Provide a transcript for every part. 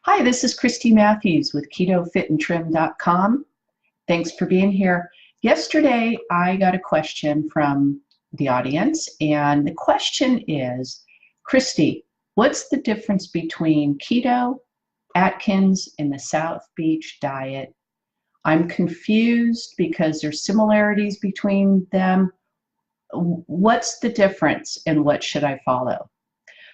Hi, this is Christy Matthews with KetoFitandTrim.com. Thanks for being here. Yesterday, I got a question from the audience, and the question is, Christy, what's the difference between keto, Atkins, and the South Beach diet? I'm confused because there's similarities between them. What's the difference and what should I follow?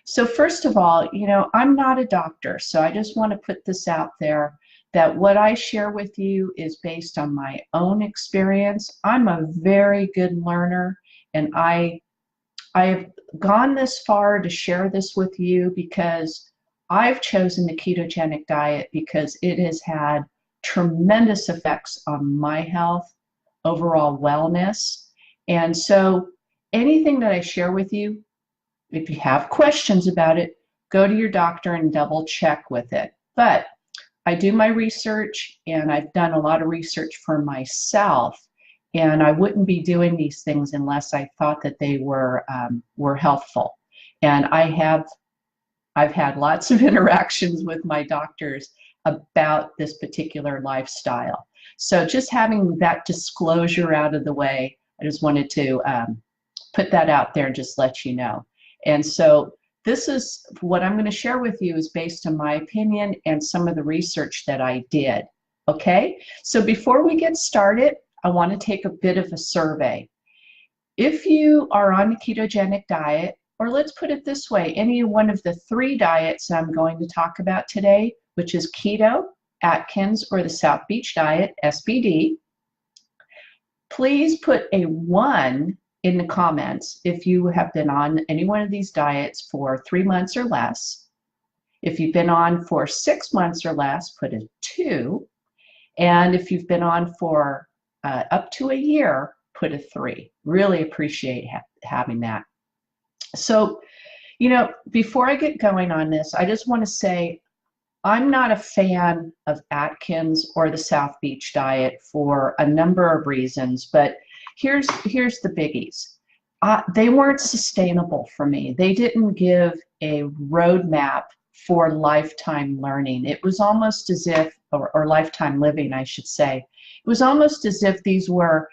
So first of all, I'm not a doctor, so I just want to put this out there that what I share with you is based on my own experience. I'm a very good learner, and I've gone this far to share this with you because I've chosen the ketogenic diet because it has had tremendous effects on my health, overall wellness. And so anything that I share with you, if you have questions about it, go to your doctor and double check with it. But I do my research, and I've done a lot of research for myself, and I wouldn't be doing these things unless I thought that they were helpful. And I've had lots of interactions with my doctors about this particular lifestyle. So just having that disclosure out of the way, I just wanted to put that out there and just let you know. And so this is what I'm going to share with you is based on my opinion and some of the research that I did. Okay, so before we get started, I want to take a bit of a survey. If you are on a ketogenic diet, or let's put it this way, any one of the three diets I'm going to talk about today, which is keto, Atkins, or the South Beach diet, SBD, please put a 1 in the comments if you have been on any one of these diets for 3 months or less. If you've been on for 6 months or less, put a 2. And if you've been on for up to a year, put a 3. Really appreciate having that. So, before I get going on this, I just want to say I'm not a fan of Atkins or the South Beach diet for a number of reasons, but here's the biggies. They weren't sustainable for me. They didn't give a roadmap for lifetime learning. It was almost as if, or lifetime living, I should say. It was almost as if these were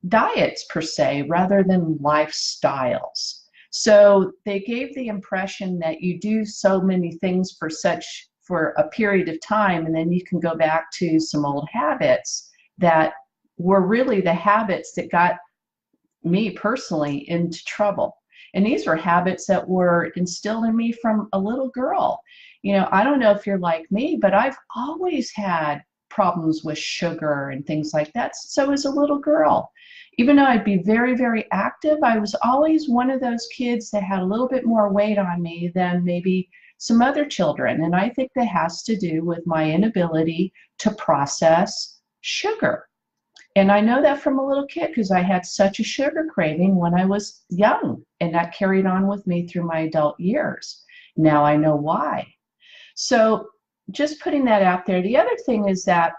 diets per se, rather than lifestyles. So they gave the impression that you do so many things for a period of time, and then you can go back to some old habits that were really the habits that got me personally into trouble. And these were habits that were instilled in me from a little girl. I don't know if you're like me, but I've always had problems with sugar and things like that. So as a little girl, even though I'd be very, very active, I was always one of those kids that had a little bit more weight on me than maybe some other children. And I think that has to do with my inability to process sugar. And I know that from a little kid because I had such a sugar craving when I was young, and that carried on with me through my adult years. Now I know why. So just putting that out there. The other thing is that,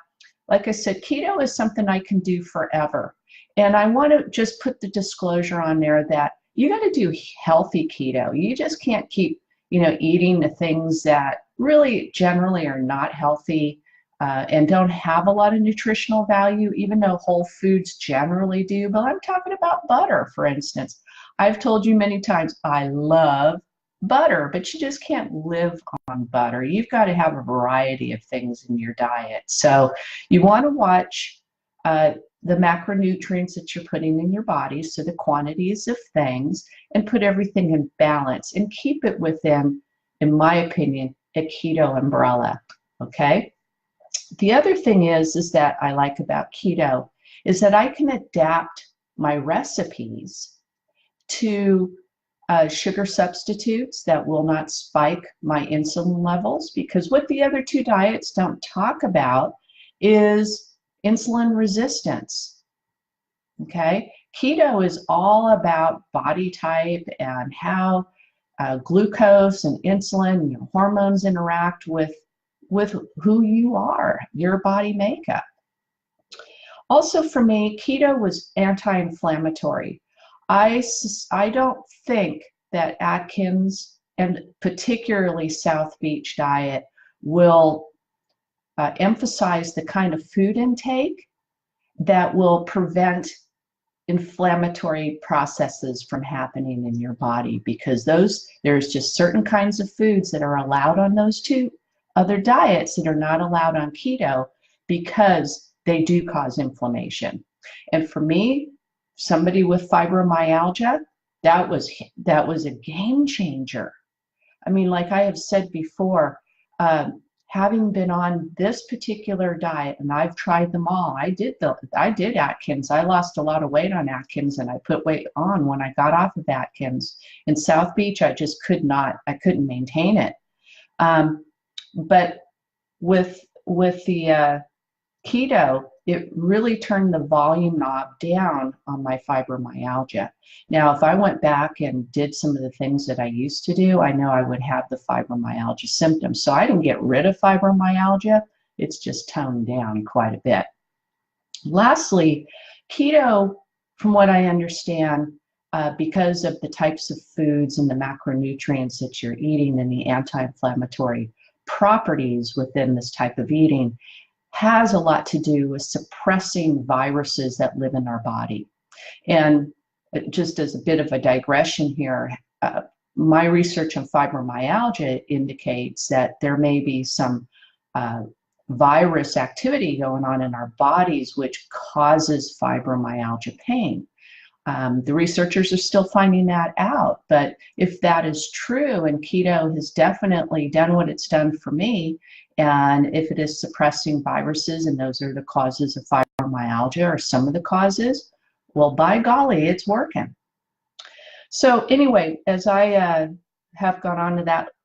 like I said, keto is something I can do forever. And I want to just put the disclosure on there that you got to do healthy keto. You just can't keep, eating the things that really generally are not healthy and don't have a lot of nutritional value, even though whole foods generally do. But I'm talking about butter, for instance. I've told you many times I love butter, but you just can't live on butter. You've got to have a variety of things in your diet. So you want to watch the macronutrients that you're putting in your body, so the quantities of things, and put everything in balance and keep it within, in my opinion, a keto umbrella. Okay? The other thing is that I like about keto is that I can adapt my recipes to sugar substitutes that will not spike my insulin levels, because what the other two diets don't talk about is insulin resistance. Okay, keto is all about body type and how glucose and insulin and your hormones interact with who you are, your body makeup. Also for me, keto was anti-inflammatory. I don't think that Atkins and particularly South Beach diet will emphasize the kind of food intake that will prevent inflammatory processes from happening in your body, because there's just certain kinds of foods that are allowed on those two other diets that are not allowed on keto because they do cause inflammation. And for me, somebody with fibromyalgia, that was a game changer. I mean, like I have said before, having been on this particular diet, and I've tried them all. I did Atkins. I lost a lot of weight on Atkins, and I put weight on when I got off of Atkins. In South Beach, I just couldn't maintain it. But with the keto, it really turned the volume knob down on my fibromyalgia. Now, if I went back and did some of the things that I used to do, I know I would have the fibromyalgia symptoms. So I didn't get rid of fibromyalgia. It's just toned down quite a bit. Lastly, keto, from what I understand, because of the types of foods and the macronutrients that you're eating and the anti-inflammatory properties within this type of eating, has a lot to do with suppressing viruses that live in our body. And just as a bit of a digression here, my research on fibromyalgia indicates that there may be some virus activity going on in our bodies which causes fibromyalgia pain. The researchers are still finding that out, but if that is true, and keto has definitely done what it's done for me, and if it is suppressing viruses and those are the causes of fibromyalgia or some of the causes, well, by golly, it's working. So anyway, as I have gone on to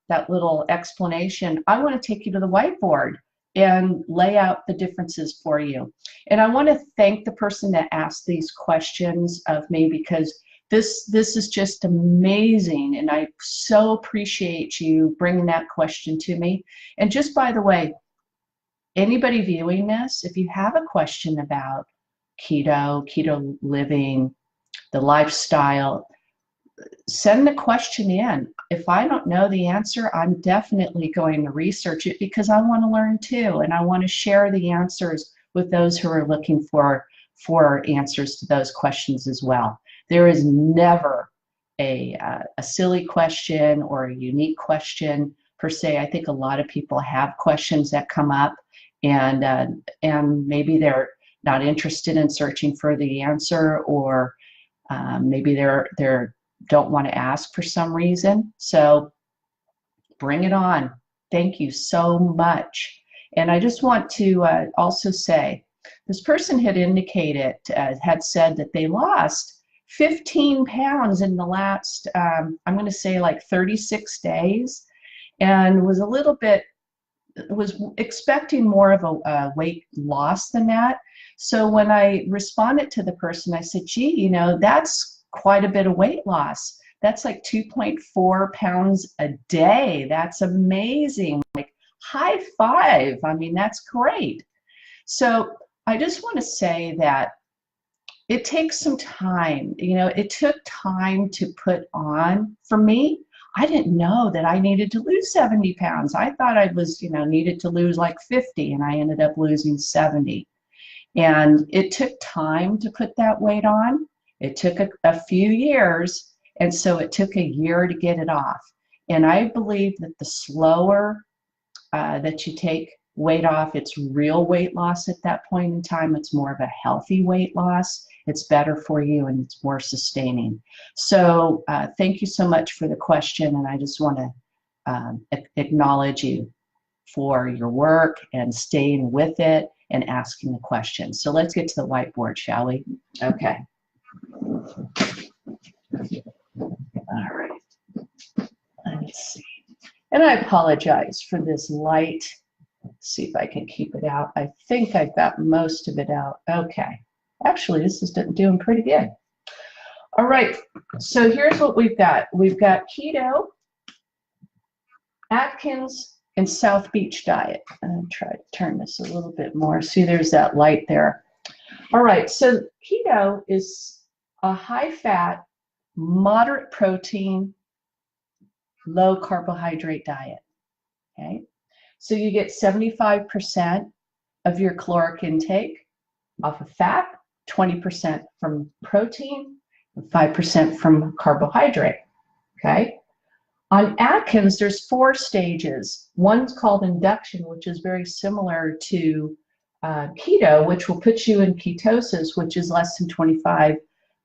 that little explanation, I want to take you to the whiteboard and lay out the differences for you. And I want to thank the person that asked these questions of me, because this is just amazing, and I so appreciate you bringing that question to me. And just by the way, anybody viewing this, if you have a question about keto living, the lifestyle, send the question in. If I don't know the answer, I'm definitely going to research it, because I want to learn too, and I want to share the answers with those who are looking for answers to those questions as well. There is never a silly question or a unique question per se. I think a lot of people have questions that come up, and maybe they're not interested in searching for the answer, or maybe they're don't want to ask for some reason. So bring it on. Thank you so much. And I just want to also say, this person had indicated, had said that they lost 15 pounds in the last, I'm going to say like 36 days, and was a little bit, was expecting more of a weight loss than that. So when I responded to the person, I said, gee, you know, that's quite a bit of weight loss. That's like 2.4 pounds a day. That's amazing. Like, high five. I mean, that's great. So I just want to say that it takes some time. You know, it took time to put on. For me, I didn't know that I needed to lose 70 pounds. I thought I was, you know, needed to lose like 50, and I ended up losing 70. And it took time to put that weight on. It took a few years, and so it took a year to get it off. And I believe that the slower that you take weight off, it's real weight loss at that point in time. It's more of a healthy weight loss. It's better for you, and it's more sustaining. So thank you so much for the question, and I just want to acknowledge you for your work and staying with it and asking the questions. So let's get to the whiteboard, shall we? Okay. All right. Let's see. And I apologize for this light. Let's see if I can keep it out. I think I've got most of it out. Okay. Actually, this is doing pretty good. All right. So here's what we've got. We've got keto, Atkins, and South Beach diet. I'll try to turn this a little bit more. See, there's that light there. All right. So keto is a high-fat, moderate protein, low carbohydrate diet. Okay. So you get 75% of your caloric intake off of fat, 20% from protein, and 5% from carbohydrate, okay? On Atkins, there's 4 stages. One's called induction, which is very similar to keto, which will put you in ketosis, which is less than 25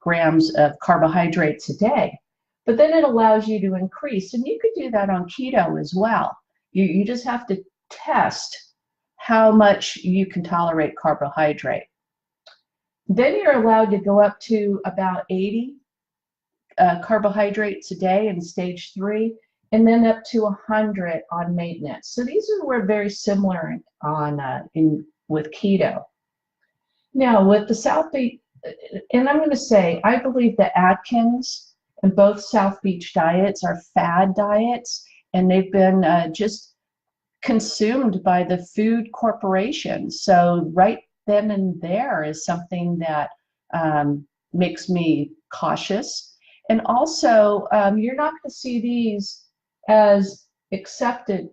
grams of carbohydrates a day. But then it allows you to increase, and you could do that on keto as well. You just have to test how much you can tolerate carbohydrate. Then you're allowed to go up to about 80 carbohydrates a day in stage 3, and then up to 100 on maintenance. So these were very similar on with keto. Now with the South Beach, and I'm going to say, I believe that Atkins and both South Beach diets are fad diets, and they've been just consumed by the food corporations. So right then and there is something that makes me cautious. And also, you're not going to see these as accepted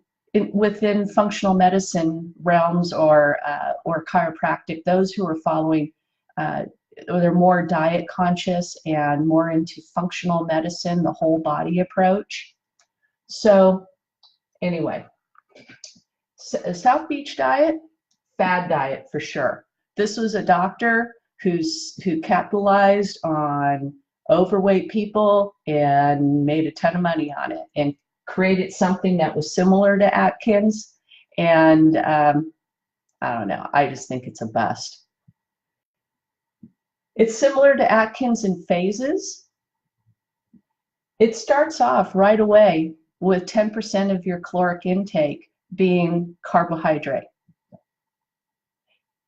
within functional medicine realms or chiropractic. Those who are following, they're more diet conscious and more into functional medicine, the whole body approach. So anyway, South Beach diet, fad diet for sure. This was a doctor who capitalized on overweight people and made a ton of money on it and created something that was similar to Atkins. And I don't know, I just think it's a bust. It's similar to Atkins in phases. It starts off right away with 10% of your caloric intake being carbohydrate.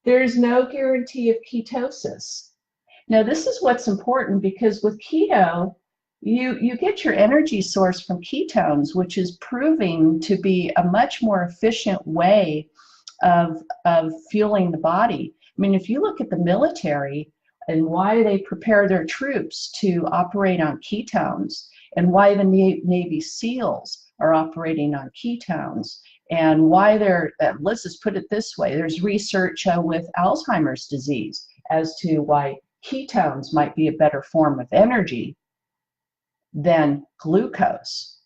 There's no guarantee of ketosis. Now this is what's important, because with keto, you get your energy source from ketones, which is proving to be a much more efficient way of fueling the body. I mean, if you look at the military and why they prepare their troops to operate on ketones, and why the Navy SEALs are operating on ketones, and why they're, let's just put it this way, there's research with Alzheimer's disease as to why ketones might be a better form of energy than glucose.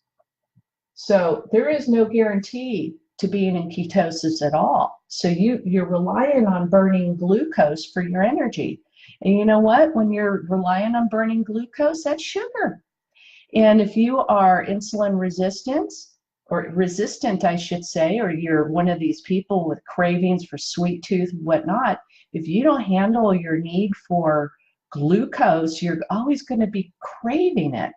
So there is no guarantee to being in ketosis at all. So you're relying on burning glucose for your energy. And you know what? When you're relying on burning glucose, that's sugar. And if you are insulin resistant, I should say, or you're one of these people with cravings for sweet tooth and whatnot, if you don't handle your need for glucose, you're always going to be craving it.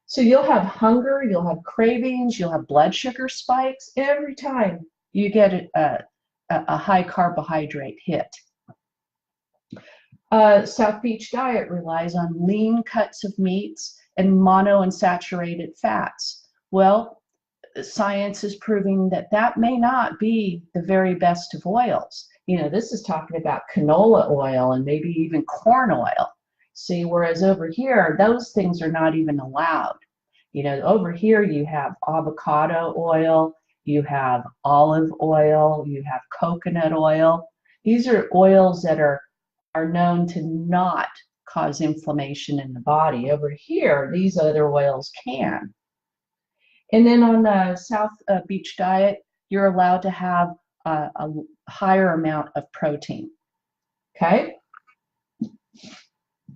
So you'll have hunger, you'll have cravings, you'll have blood sugar spikes every time you get a high carbohydrate hit. South Beach diet relies on lean cuts of meats and monounsaturated fats. Well, science is proving that that may not be the very best of oils. You know, this is talking about canola oil and maybe even corn oil. See, whereas over here, those things are not even allowed. You know, over here you have avocado oil, you have olive oil, you have coconut oil. These are oils that are known to not cause inflammation in the body. Over here, these other oils can. And then on the South Beach diet, you're allowed to have a higher amount of protein. Okay?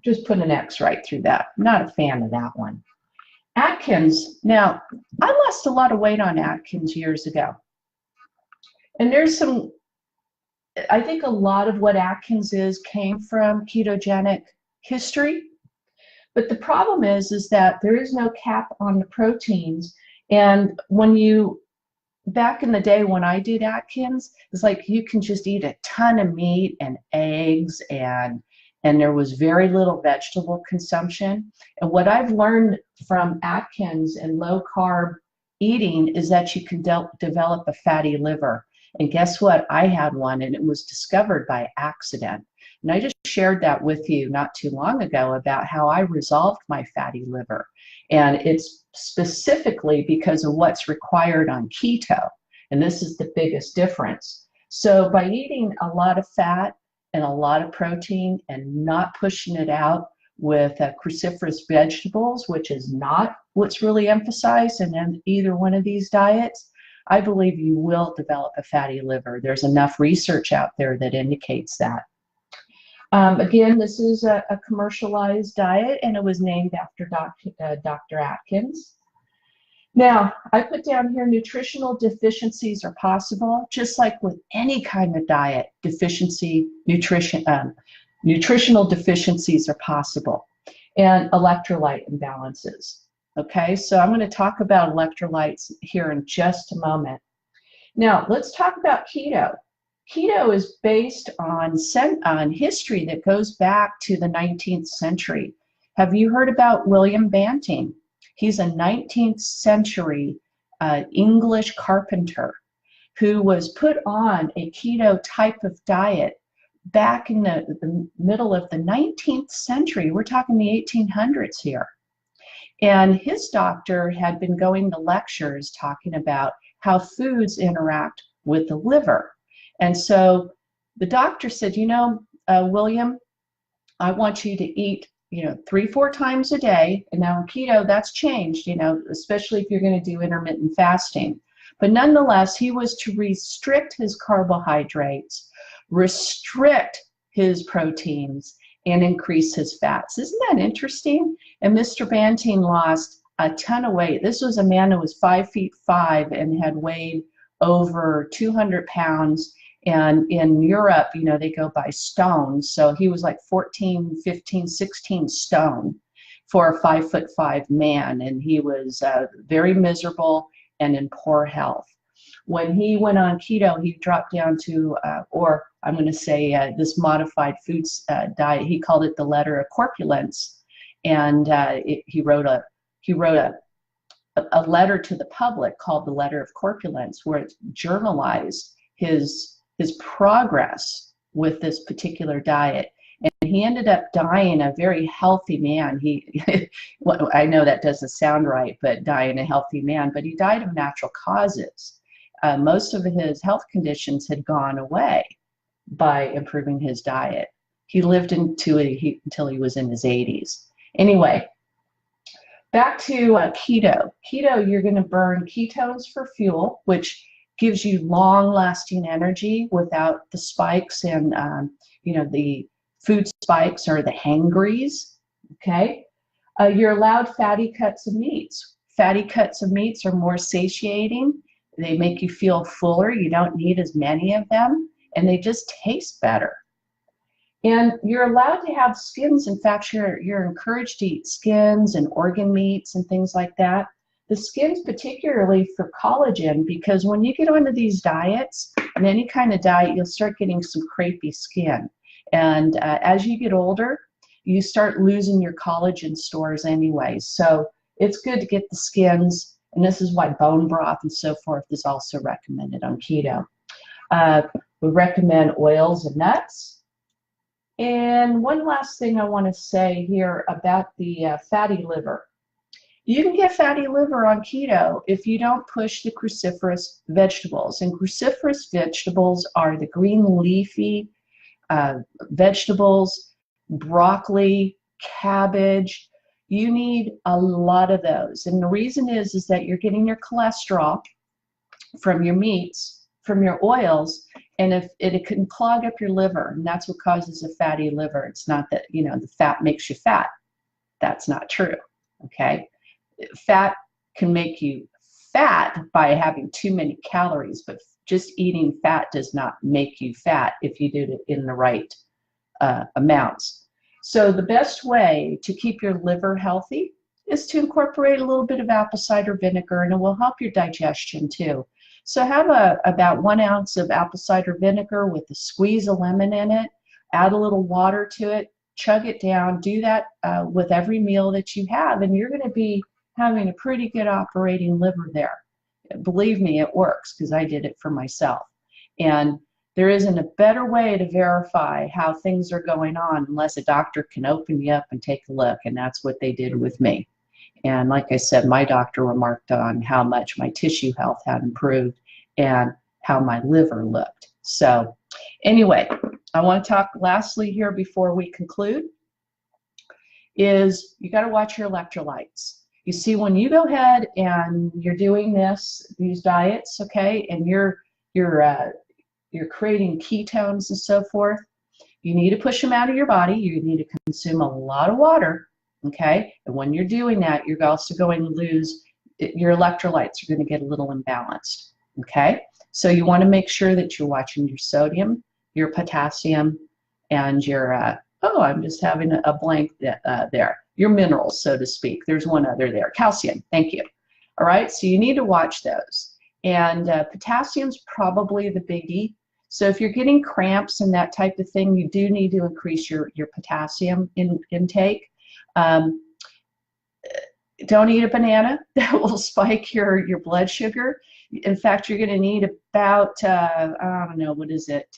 Just put an X right through that. I'm not a fan of that one. Atkins. Now, I lost a lot of weight on Atkins years ago. And there's some, I think a lot of what Atkins is came from ketogenic history. But the problem is that there is no cap on the proteins. And when you, back in the day when I did Atkins, it's like you can just eat a ton of meat and eggs, and there was very little vegetable consumption. And what I've learned from Atkins and low carb eating is that you can develop a fatty liver. And guess what? I had one, and it was discovered by accident. And I just shared that with you not too long ago about how I resolved my fatty liver. And it's specifically because of what's required on keto. And this is the biggest difference. So by eating a lot of fat and a lot of protein and not pushing it out with cruciferous vegetables, which is not what's really emphasized in either one of these diets, I believe you will develop a fatty liver. There's enough research out there that indicates that. Again, this is a commercialized diet, and it was named after Dr. Atkins. Now, I put down here nutritional deficiencies are possible, just like with any kind of diet, nutritional deficiencies are possible, and electrolyte imbalances. Okay, so I'm going to talk about electrolytes here in just a moment. Now, let's talk about keto. Keto is based on history that goes back to the 19th century. Have you heard about William Banting? He's a 19th century English carpenter who was put on a keto type of diet back in the middle of the 19th century. We're talking the 1800s here. And his doctor had been going to lectures talking about how foods interact with the liver. And so the doctor said, you know, William, I want you to eat, 3-4 times a day. And now in keto, that's changed, especially if you're going to do intermittent fasting. But nonetheless, he was to restrict his carbohydrates, restrict his proteins, and increase his fats. Isn't that interesting? And Mr. Banting lost a ton of weight. This was a man who was 5'5" and had weighed over 200 pounds. And in Europe, they go by stones. So he was like 14, 15, 16 stone for a 5'5" man. And he was very miserable and in poor health. When he went on keto, he dropped down to, or I'm going to say this modified foods diet, he called it the letter of corpulence. And he wrote a letter to the public called the Letter of Corpulence, where it journalized his progress with this particular diet. And he ended up dying a very healthy man. Well, I know that doesn't sound right, but dying a healthy man, but he died of natural causes. Most of his health conditions had gone away by improving his diet. He lived until he was in his 80s. Anyway, back to keto. Keto, you're going to burn ketones for fuel, which gives you long-lasting energy without the spikes and the food spikes or the hangries. Okay, you're allowed fatty cuts of meats. Fatty cuts of meats are more satiating. They make you feel fuller. You don't need as many of them, and they just taste better. And you're allowed to have skins. In fact, you're encouraged to eat skins and organ meats and things like that. The skins particularly for collagen, because when you get onto these diets, in any kind of diet, you'll start getting some crepey skin. And as you get older, you start losing your collagen stores anyway. So it's good to get the skins, and this is why bone broth and so forth is also recommended on keto. We recommend oils and nuts. And one last thing I want to say here about the fatty liver. You can get fatty liver on keto if you don't push the cruciferous vegetables. And cruciferous vegetables are the green leafy vegetables, broccoli, cabbage. You need a lot of those. And the reason is that you're getting your cholesterol from your meats, from your oils, and if it can clog up your liver, and that's what causes a fatty liver. It's not that, the fat makes you fat. That's not true, okay? Fat can make you fat by having too many calories, but just eating fat does not make you fat if you do it in the right amounts. So the best way to keep your liver healthy is to incorporate a little bit of apple cider vinegar, and it will help your digestion too. So have about 1 ounce of apple cider vinegar with a squeeze of lemon in it, add a little water to it, chug it down, do that with every meal that you have, and you're going to be having a pretty good operating liver there. Believe me, it works, because I did it for myself. And there isn't a better way to verify how things are going on unless a doctor can open you up and take a look, and that's what they did with me. And like I said, my doctor remarked on how much my tissue health had improved, and how my liver looked. So anyway, I want to talk lastly here before we conclude is you got to watch your electrolytes. You see, when you go ahead and you're doing these diets, okay, and you're creating ketones and so forth, you need to push them out of your body. You need to consume a lot of water, okay? And when you're doing that, you're also going to lose, your electrolytes are going to get a little imbalanced, okay? So you want to make sure that you're watching your sodium, your potassium, and your, oh, I'm just having a blank there, your minerals, so to speak. There's one other there, calcium, thank you. All right, so you need to watch those. And potassium's probably the biggie. So if you're getting cramps and that type of thing, you do need to increase your potassium intake. Don't eat a banana. That will spike your blood sugar. In fact, you're going to need about, I don't know, what is it,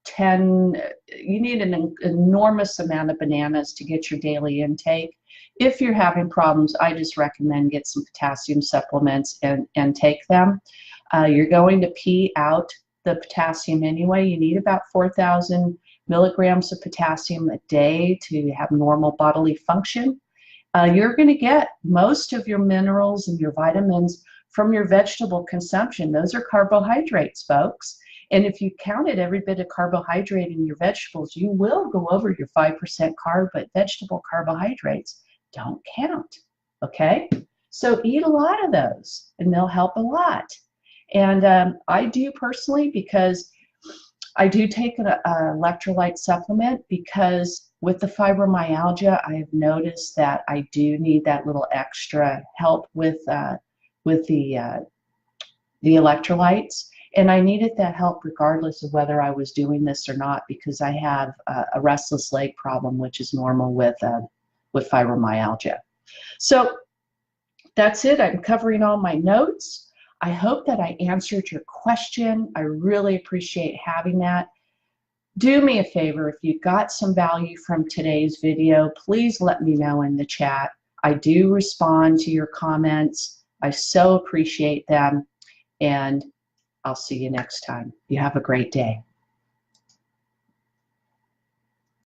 10, you need an enormous amount of bananas to get your daily intake. If you're having problems, I just recommend get some potassium supplements and take them. You're going to pee out the potassium anyway. You need about 4,000 milligrams of potassium a day to have normal bodily function. You're going to get most of your minerals and your vitamins from your vegetable consumption. Those are carbohydrates, folks. And if you counted every bit of carbohydrate in your vegetables, you will go over your 5% carb, but vegetable carbohydrates don't count, okay? So eat a lot of those, and they'll help a lot. And I do personally, because I do take an electrolyte supplement, because with the fibromyalgia, I have noticed that I do need that little extra help with the electrolytes. And I needed that help regardless of whether I was doing this or not, because I have a restless leg problem, which is normal with fibromyalgia. So that's it. I'm covering all my notes. I hope that I answered your question. I really appreciate having that. Do me a favor, if you got some value from today's video, please let me know in the chat. I do respond to your comments. I so appreciate them. And I'll see you next time. You have a great day.